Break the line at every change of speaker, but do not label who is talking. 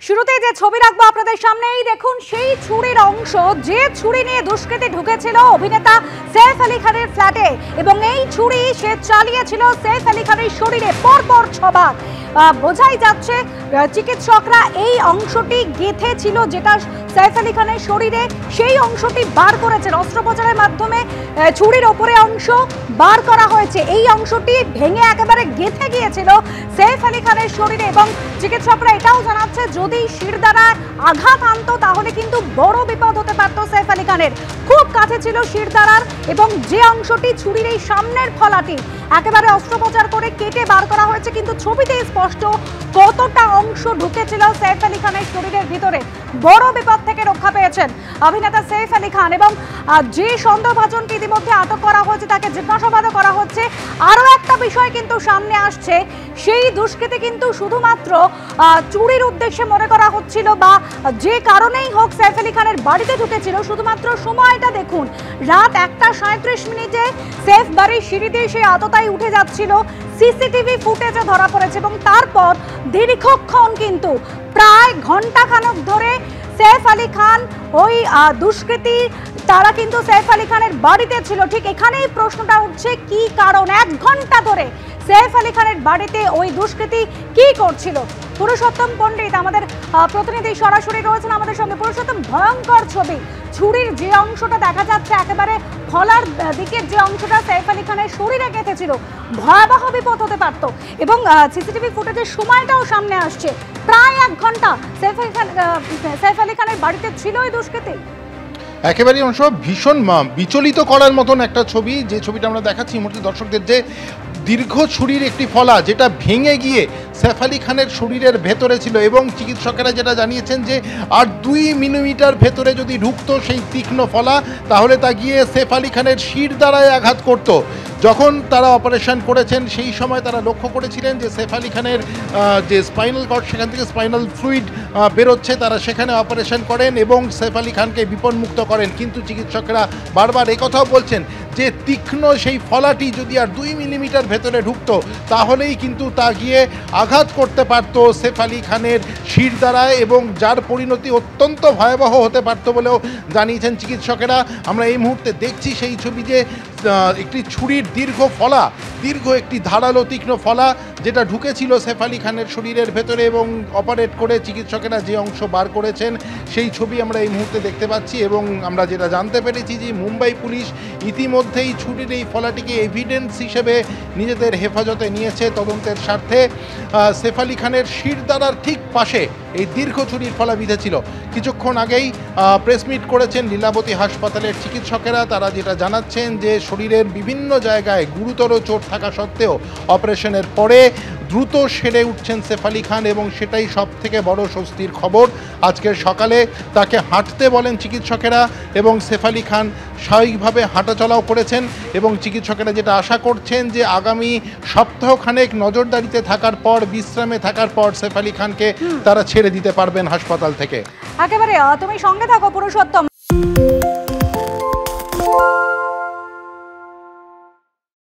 শুরুতে যে ছবি রাখবো আপনাদের সামনেই দেখুন সেই ছুরির অংশ, যে ছুরি নিয়ে দুষ্কৃতী ঢুকেছিল অভিনেতা সৈফ আলী খানের ফ্ল্যাটে এবং এই ছুরি সে চালিয়েছিল সৈফ আলী খানের শরীরে পরপর 6 বার। বোঝাই যাচ্ছে চিকিৎসকরা এই অংশটি গেঁথেছিল যেটা সৈফ আলী খানের শরীরে, সেই অংশটি বার করেছেন অস্ত্রোপচারের মাধ্যমে। ছুরির ওপরে অংশ বার করা হয়েছে, এই অংশটি ভেঙে একেবারে গেঁথে গিয়েছিল সৈফ আলী খানের শরীরে এবং চিকিৎসকরা এটাও জানাচ্ছে যদি শিরদাঁড়ায় আঘাত আনতো তাহলে কিন্তু বড় বিপদ হতে পারত সৈফ আলী খানের। খুব কাছে ছিল শিরদাঁড়ার এবং যে অংশটি ছুরির এই সামনের ফলাটি একেবারে অস্ত্রোপচার করে কেটে বার করা হয়েছে, কিন্তু ছবিতে স্পষ্ট কতটা অংশ ঢুকেছিল সৈফ আলী খানের শরীরের ভিতরে। বড় বিপদ থেকে রক্ষা পেয়েছেন অভিনেতা সৈফ আলী খান এবং যে সন্দেহভাজনকে ইতিমধ্যে আটক করা হয়েছে তাকে জিজ্ঞাসাবাদও করা হচ্ছে। আরও একটা বিষয় কিন্তু সামনে আসছে, সেই দুষ্কৃতী কিন্তু শুধুমাত্র চুরির উদ্দেশ্যে মনে করা হচ্ছিল বা যে কারণেই হোক সৈফ আলী খানের বাড়িতে ঢুকেছিল। শুধুমাত্র সময়টা দেখুন, রাত 1:37 সৈফ বাড়ির সিঁড়ি দিয়ে সেই আততায়ী উঠে যাচ্ছিল, সিসিটিভি ফুটেজে ধরা পড়েছে এবং তারপর দীর্ঘক্ষণ কিন্তু প্রায় ঘন্টাখানেক ধরে সৈফ আলী খান ওই দুষ্কৃতী তারা কিন্তু সৈফ আলী খানের বাড়িতে ছিল। ঠিক এখানেই প্রশ্নটা উঠছে কি কারণ 1 ঘন্টা ধরে সৈফ আলী খানের বাড়িতে ওই দুষ্কৃতী কি করছিল। পুরুষোত্তম পণ্ডিত আমাদের প্রতিনিধি সরাসরি রয়েছেন আমাদের সঙ্গে। পুরুষোত্তম, ভয়ঙ্কর ছবি, ছুরির যে অংশটা দেখা যাচ্ছে একেবারে ফলার দিকের যে অংশটা সৈফ আলী খানের শরীরে গেঁথেছিল, ভয়াবহ বিপদ হতে পারত এবং সিসিটিভি ফুটেজের সময়টাও সামনে আসছে। প্রায় 1 ঘন্টা সৈফ আলী খানের বাড়িতে ছিল ওই দুষ্কৃতী।
একেবারে অংশ ভীষণ বিচলিত করার মতন একটা ছবি, যে ছবিটা আমরা দেখাচ্ছি মুহূর্তে দর্শকদের, যে দীর্ঘ ছুরির একটি ফলা যেটা ভেঙে গিয়ে সৈফ আলী খানের শরীরের ভেতরে ছিল এবং চিকিৎসকেরা যেটা জানিয়েছেন যে আর 2 মিলিমিটার ভেতরে যদি ঢুকতো সেই তীক্ষ্ণ ফলা তাহলে তা গিয়ে সৈফ আলী খানের শিরদাঁড়ায় আঘাত করত। যখন তারা অপারেশন করেছেন সেই সময় তারা লক্ষ্য করেছিলেন যে সৈফ আলী খানের যে স্পাইনাল কর্ড সেখান থেকে স্পাইনাল ফ্লুইড বেরোচ্ছে, তারা সেখানে অপারেশন করেন এবং সৈফ আলী খানকে বিপন্মুক্ত করেন। কিন্তু চিকিৎসকরা বারবার একথাও বলছেন যে তীক্ষ্ণ সেই ফলাটি যদি আর 2 মিলিমিটার ভেতরে ঢুকতো তাহলেই কিন্তু তা গিয়ে আঘাত করতে পারত সৈফ আলী খানের শিরদাঁড়ায় এবং যার পরিণতি অত্যন্ত ভয়াবহ হতে পারত বলেও জানিয়েছেন চিকিৎসকেরা। আমরা এই মুহূর্তে দেখছি সেই ছবি, যে একটি ছুরির দীর্ঘ একটি ধারালো তীক্ষ্ণ ফলা যেটা ঢুকেছিল সৈফ আলী খানের শরীরের ভেতরে এবং অপারেট করে চিকিৎসকেরা যে অংশ বার করেছেন সেই ছবি আমরা এই মুহূর্তে দেখতে পাচ্ছি। এবং আমরা যেটা জানতে পেরেছি যে মুম্বাই পুলিশ ইতিমধ্যেই ছুরির এই ফলাটিকে এভিডেন্স হিসেবে নিজেদের হেফাজতে নিয়েছে তদন্তের স্বার্থে। সৈফ আলী খানের শিরদাঁড়ার ঠিক পাশে এই দীর্ঘ ছুরির ফলা বিঁধেছিল। কিছুক্ষণ আগেই প্রেস মিট করেছেন লীলাবতী হাসপাতালের চিকিৎসকেরা। তারা যেটা জানাচ্ছেন যে শরীরের বিভিন্ন জায়গায় গুরুতর চোট থাকা সত্ত্বেও অপারেশনের পরে দ্রুত সেরে উঠছেন সৈফ আলী খান এবং সেটাই সবথেকে বড় স্বস্তির খবর। আজকের সকালে তাকে হাঁটতে বলেন চিকিৎসকেরা এবং সৈফ আলী খান স্বাভাবিকভাবে হাঁটাচলাও করেছেন এবং চিকিৎসকেরা যেটা আশা করছেন যে আগামী সপ্তাহখানেক নজরদারিতে থাকার পর, বিশ্রামে থাকার পর সৈফ আলী খানকে তারা ছেড়ে দিতে পারবেন হাসপাতাল থেকে।
একেবারে তুমি সঙ্গে থাকো পুরুষোত্তম।